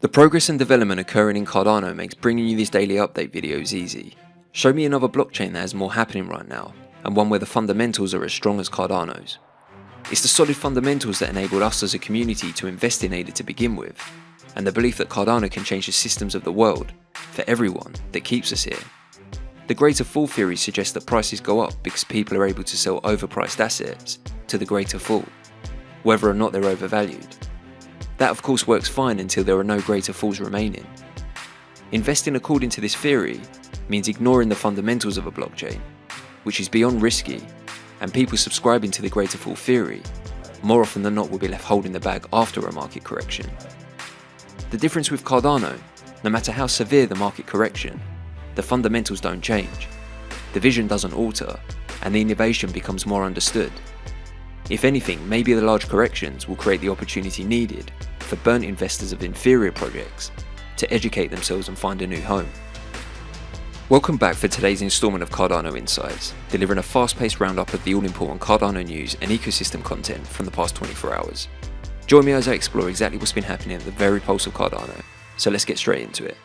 The progress and development occurring in Cardano makes bringing you these daily update videos easy. Show me another blockchain that has more happening right now, and one where the fundamentals are as strong as Cardano's. It's the solid fundamentals that enabled us as a community to invest in ADA to begin with, and the belief that Cardano can change the systems of the world, for everyone, that keeps us here. The greater fall theory suggests that prices go up because people are able to sell overpriced assets to the greater fall, whether or not they're overvalued. That of course works fine until there are no greater falls remaining. Investing according to this theory means ignoring the fundamentals of a blockchain, which is beyond risky, and people subscribing to the greater fall theory more often than not will be left holding the bag after a market correction. The difference with Cardano, no matter how severe the market correction, the fundamentals don't change, the vision doesn't alter, and the innovation becomes more understood. If anything, maybe the large corrections will create the opportunity needed for burnt investors of inferior projects to educate themselves and find a new home. Welcome back for today's installment of Cardano Insights, delivering a fast-paced roundup of the all-important Cardano news and ecosystem content from the past 24 hours. Join me as I explore exactly what's been happening at the very pulse of Cardano, so let's get straight into it.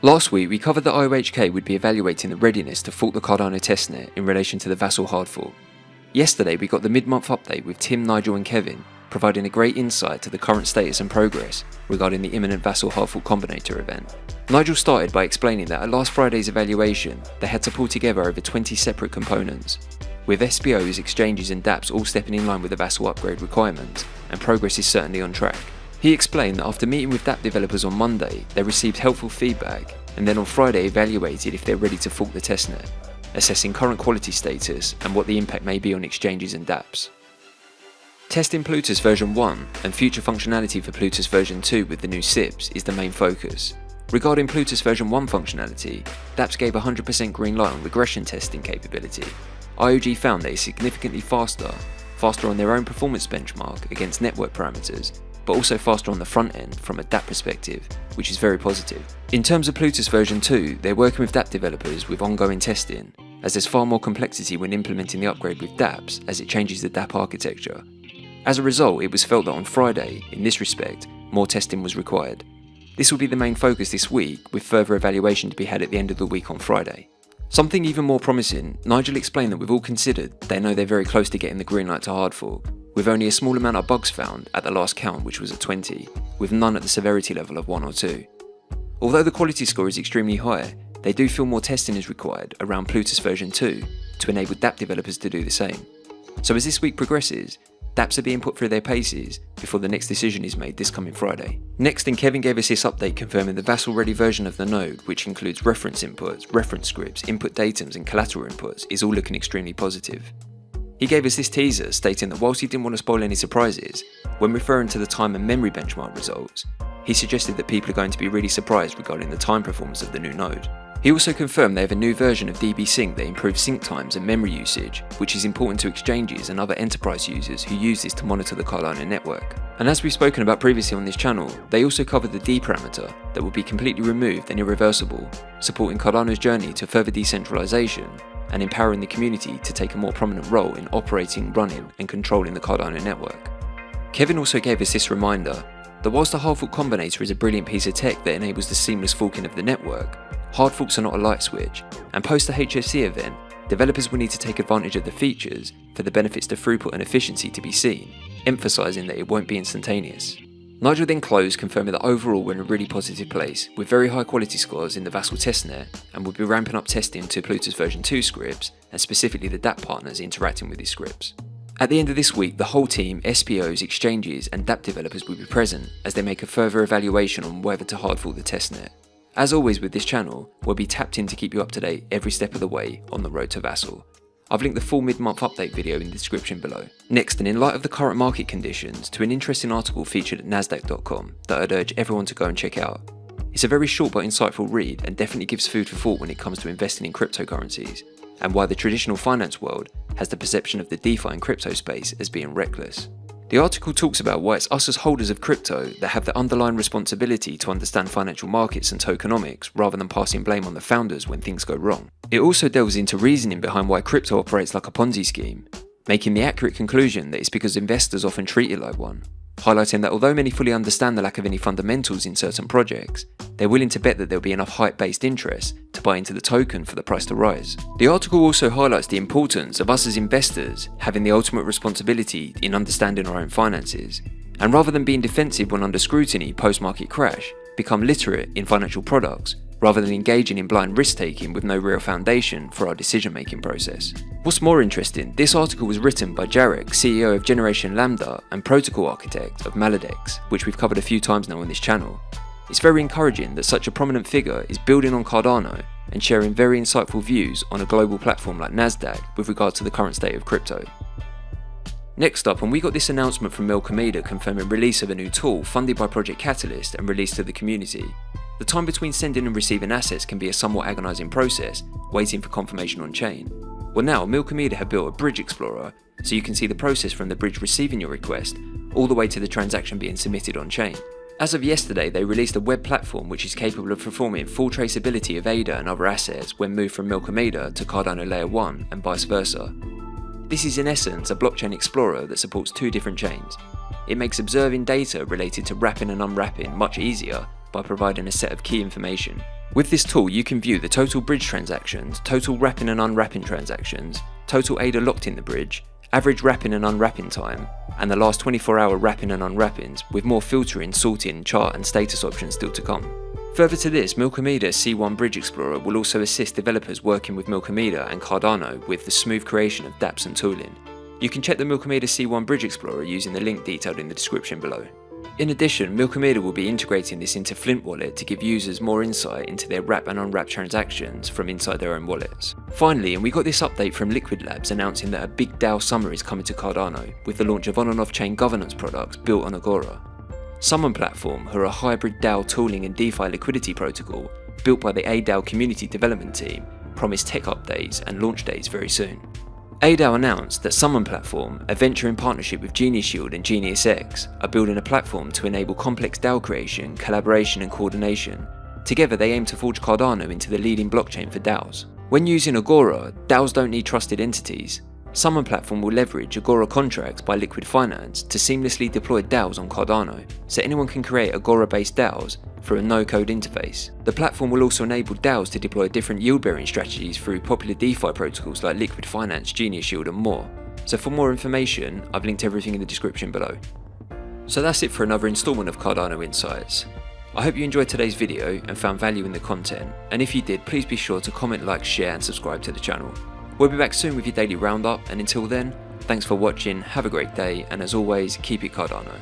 Last week, we covered that IOHK would be evaluating the readiness to fork the Cardano testnet in relation to the Vasil hard fork. Yesterday, we got the mid-month update with Tim, Nigel and Kevin, providing a great insight to the current status and progress regarding the imminent Vasil hard fork combinator event. Nigel started by explaining that at last Friday's evaluation, they had to pull together over 20 separate components, with SPOs, exchanges and dApps all stepping in line with the Vasil upgrade requirements, and progress is certainly on track. He explained that after meeting with dApp developers on Monday, they received helpful feedback, and then on Friday evaluated if they're ready to fork the testnet, assessing current quality status and what the impact may be on exchanges and dApps. Testing Plutus version 1 and future functionality for Plutus version 2 with the new SIPs is the main focus. Regarding Plutus version 1 functionality, dApps gave 100% green light on regression testing capability. IOG found that it's significantly faster on their own performance benchmark against network parameters, but also faster on the front end from a dApp perspective, which is very positive. In terms of Plutus version 2, they're working with dApp developers with ongoing testing, as there's far more complexity when implementing the upgrade with dApps as it changes the dApp architecture. As a result, it was felt that on Friday, in this respect, more testing was required. This will be the main focus this week, with further evaluation to be had at the end of the week on Friday. Something even more promising, Nigel explained that with all considered, they know they're very close to getting the green light to hard fork, with only a small amount of bugs found at the last count, which was at 20, with none at the severity level of 1 or 2. Although the quality score is extremely high, they do feel more testing is required around Plutus version 2 to enable dApp developers to do the same. So as this week progresses, dApps are being put through their paces before the next decision is made this coming Friday. Next, Kevin gave us this update confirming the Vasil ready version of the node, which includes reference inputs, reference scripts, input datums and collateral inputs, is all looking extremely positive. He gave us this teaser stating that whilst he didn't want to spoil any surprises, when referring to the time and memory benchmark results, he suggested that people are going to be really surprised regarding the time performance of the new node. He also confirmed they have a new version of DB Sync that improves sync times and memory usage, which is important to exchanges and other enterprise users who use this to monitor the Cardano network. And as we've spoken about previously on this channel, they also covered the D parameter that will be completely removed and irreversible, supporting Cardano's journey to further decentralization and empowering the community to take a more prominent role in operating, running and controlling the Cardano network. Kevin also gave us this reminder that whilst the hard fork combinator is a brilliant piece of tech that enables the seamless forking of the network, hard forks are not a light switch, and post the HFC event, developers will need to take advantage of the features for the benefits to throughput and efficiency to be seen, emphasising that it won't be instantaneous. Nigel then closed, confirming that overall we're in a really positive place, with very high quality scores in the Vasil testnet, and we'll be ramping up testing to Plutus version 2 scripts, and specifically the dApp partners interacting with these scripts. At the end of this week, the whole team, SPOs, exchanges and dApp developers will be present as they make a further evaluation on whether to hard fork the testnet. As always with this channel, we'll be tapped in to keep you up to date every step of the way on the road to Vasil. I've linked the full mid-month update video in the description below. Next, and in light of the current market conditions, to an interesting article featured at Nasdaq.com that I'd urge everyone to go and check out. It's a very short but insightful read and definitely gives food for thought when it comes to investing in cryptocurrencies, and why the traditional finance world has the perception of the DeFi and crypto space as being reckless. The article talks about why it's us as holders of crypto that have the underlying responsibility to understand financial markets and tokenomics rather than passing blame on the founders when things go wrong. It also delves into reasoning behind why crypto operates like a Ponzi scheme, making the accurate conclusion that it's because investors often treat it like one. highlighting that although many fully understand the lack of any fundamentals in certain projects, they're willing to bet that there'll be enough hype-based interest to buy into the token for the price to rise. The article also highlights the importance of us as investors having the ultimate responsibility in understanding our own finances, and rather than being defensive when under scrutiny post-market crash, become literate in financial products, rather than engaging in blind risk-taking with no real foundation for our decision-making process. What's more interesting, this article was written by Jarek, CEO of Generation Lambda and protocol architect of Maladex, which we've covered a few times now on this channel. It's very encouraging that such a prominent figure is building on Cardano and sharing very insightful views on a global platform like Nasdaq with regard to the current state of crypto. Next up, and we got this announcement from Milkomeda confirming release of a new tool funded by Project Catalyst and released to the community. The time between sending and receiving assets can be a somewhat agonising process, waiting for confirmation on chain. Well, now Milkomeda have built a bridge explorer, so you can see the process from the bridge receiving your request all the way to the transaction being submitted on chain. As of yesterday, they released a web platform which is capable of performing full traceability of ADA and other assets when moved from Milkomeda to Cardano Layer 1 and vice versa. This is in essence a blockchain explorer that supports two different chains. It makes observing data related to wrapping and unwrapping much easier by providing a set of key information. With this tool, you can view the total bridge transactions, total wrapping and unwrapping transactions, total ADA locked in the bridge, average wrapping and unwrapping time, and the last 24-hour wrapping and unwrappings, with more filtering, sorting, chart and status options still to come. Further to this, Milkomeda's C1 Bridge Explorer will also assist developers working with Milkomeda and Cardano with the smooth creation of dApps and tooling. You can check the Milkomeda C1 Bridge Explorer using the link detailed in the description below. In addition, Milkomeda will be integrating this into Flint Wallet to give users more insight into their wrap and unwrap transactions from inside their own wallets. Finally, and we got this update from Liqwid Labs announcing that a big DAO summer is coming to Cardano with the launch of on and off chain governance products built on Agora. Summon Platform, who are a hybrid DAO tooling and DeFi liquidity protocol built by the ADAO community development team, promise tech updates and launch dates very soon. ADAO announced that Summon Platform, a venture in partnership with Genius Shield and Genius X, are building a platform to enable complex DAO creation, collaboration and coordination. Together they aim to forge Cardano into the leading blockchain for DAOs. When using Agora, DAOs don't need trusted entities. Summon Platform will leverage Agora contracts by Liqwid Finance to seamlessly deploy DAOs on Cardano, so anyone can create Agora-based DAOs through a no-code interface. The platform will also enable DAOs to deploy different yield-bearing strategies through popular DeFi protocols like Liqwid Finance, Genius Shield and more. So for more information, I've linked everything in the description below. So that's it for another installment of Cardano Insights. I hope you enjoyed today's video and found value in the content, and if you did, please be sure to comment, like, share and subscribe to the channel. We'll be back soon with your daily roundup, and until then, thanks for watching, have a great day, and as always, keep it Cardano.